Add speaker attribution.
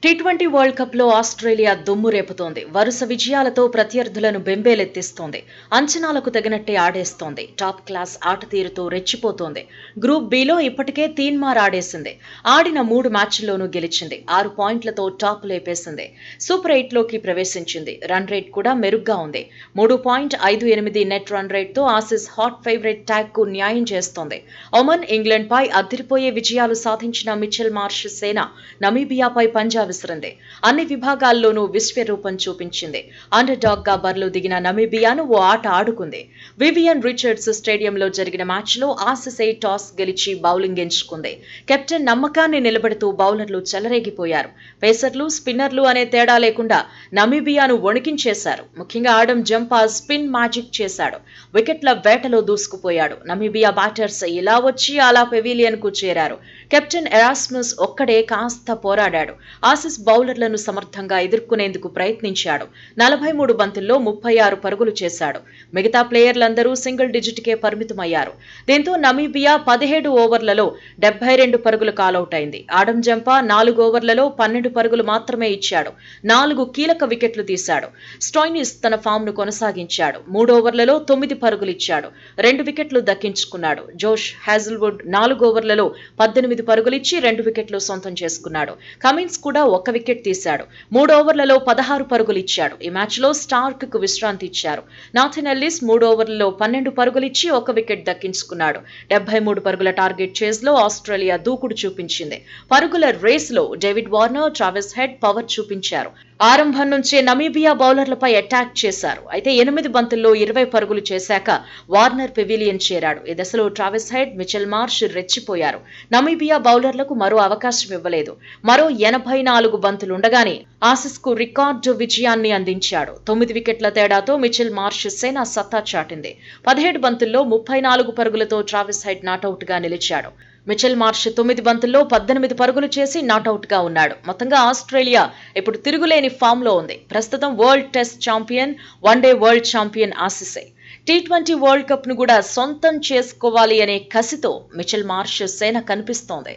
Speaker 1: T20 world cup లో Australia దుమ్ము రేపుతోంది. వరుస విజయాలతో ప్రత్యర్థులను బెంబేలెత్తిస్తోంది. అంచనాలకు తగినట్టే ఆడేస్తోంది. టాప్ క్లాస్ ఆట తీరుతో రెచ్చిపోతోంది. గ్రూప్ బిలో ఇప్పటికే తీన్మార్ ఆడేసింది. ఆడిన 3 మ్యాచ్ల్లోనూ గెలిచింది. 6 పాయింట్లతో టాప్ లేపేసింది. సూపర్ 8 లోకి ప్రవేశించింది. రన్ రేట్ కూడా మెరుగ్గా ఉంది. 3.58 నెట్ రన్ రేట్ తో ఆసీస్ హాట్ ఫేవరెట్ ట్యాగ్ కు న్యాయం చేస్తోంది. ఒమన్, ఇంగ్లాండ్ పై అదిరిపోయే విజయాలు సాధించిన మిచెల్ మార్ష్ సేన నమీబియాపై పంజా విసిరింది. అన్ని విభాగాల్లోనూ విశ్వరూపం చూపించింది. అండర్ డాగ్ గా బరిలో దిగిన నమీబియాను ఓ ఆట ఆడుకుంది. వివియన్ రిచర్డ్స్ స్టేడియంలో జరిగిన మ్యాచ్లో ఆసీస్ టాస్ గెలిచి బౌలింగ్ ఎంచుకుంది. కెప్టెన్ నమ్మకాన్ని నిలబెడుతూ బౌలర్లు చెలరేగిపోయారు. పేసర్లు, స్పిన్నర్లు అనే తేడా లేకుండా నమీబియాను వణికించేశారు. ముఖ్యంగా ఆడమ్ జంపా స్పిన్ మ్యాజిక్ చేశాడు. వికెట్ల వేటలో దూసుకుపోయాడు. నమీబియా బ్యాటర్స్ ఇలా వచ్చి అలా పెవిలియన్ కు చేరారు. కెప్టెన్ ఎరాస్మస్ ఒక్కడే కాస్త పోరాడాడు. ఆసీస్ బౌలర్లను సమర్థంగా ఎదుర్కొనేందుకు ప్రయత్నించాడు. 43 బంతుల్లో 36 పరుగులు చేశాడు. మిగతా ప్లేయర్లందరూ సింగిల్ డిజిట్ కే పరిమితమయ్యారు. దీంతో నమీబియా 17 ఓవర్లలో 72 పరుగులు కాలౌట్ అయింది. ఆడమ్ జంపా 4 ఓవర్లలో 12 పరుగులు మాత్రమే ఇచ్చాడు. 4 కీలక వికెట్లు తీశాడు. స్టోయినిస్ తన ఫామ్ ను కొనసాగించాడు. 3 ఓవర్లలో 9 పరుగులిచ్చాడు. 2 వికెట్లు దక్కించుకున్నాడు. జోష్ హాజల్వుడ్ 4 ఓవర్లలో 18 పరుగులిచ్చి 2 వికెట్లు సొంతం చేసుకున్నాడు. కమిన్స్ కూడా 1 వికెట్ తీశాడు. 3 ఓవర్లలో 16 పరుగులిచ్చాడు. ఈ మ్యాచ్లో స్టార్క్ కు విశ్రాంతి ఇచ్చారు. నాథన్ ఎల్లిస్ 3 ఓవర్లలో 12 పరుగులిచ్చి 1 వికెట్ దక్కించుకున్నాడు. 73 పరుగుల టార్గెట్ చేజ్ లో ఆస్ట్రేలియా దూకుడు చూపించింది. పరుగుల రేసులో David Warner, Travis head power చూపించారు. ఆరంభం నుంచే నమీబియా బౌలర్లపై అటాక్ చేశారు. అయితే 8 బంతుల్లో 20 పరుగులు చేశాక వార్నర్ పెవిలియన్ చేరాడు. ఈ దశలో ట్రావిస్ హెడ్, మిచెల్ మార్ష్ రెచ్చిపోయారు. నమీబియా బౌలర్లకు మరో అవకాశం ఇవ్వలేదు. మరో 84 బంతులుండగానే ఆసీస్ కు రికార్డు విజయాన్ని అందించాడు. 9 వికెట్ల తేడాతో మిచెల్ మార్ష్ సేన సత్తా చాటింది. 17 బంతుల్లో 34 పరుగులతో ట్రావిస్ హెడ్ నాటౌట్ గా నిలిచాడు. మిచెల్ మార్ష్ 9 బంతుల్లో 18 పరుగులు చేసి నాటౌట్ గా ఉన్నాడు. మొత్తంగా ఆస్ట్రేలియా ఇప్పుడు తిరుగులేని ఫామ్ లో ఉంది. ప్రస్తుతం world test champion, one day world champion ఆసీసే. టీ20 వరల్డ్ కప్ ను కూడా సొంతం చేసుకోవాలి అనే కసితో మిచెల్ మార్ష్ సేన కనిపిస్తోంది.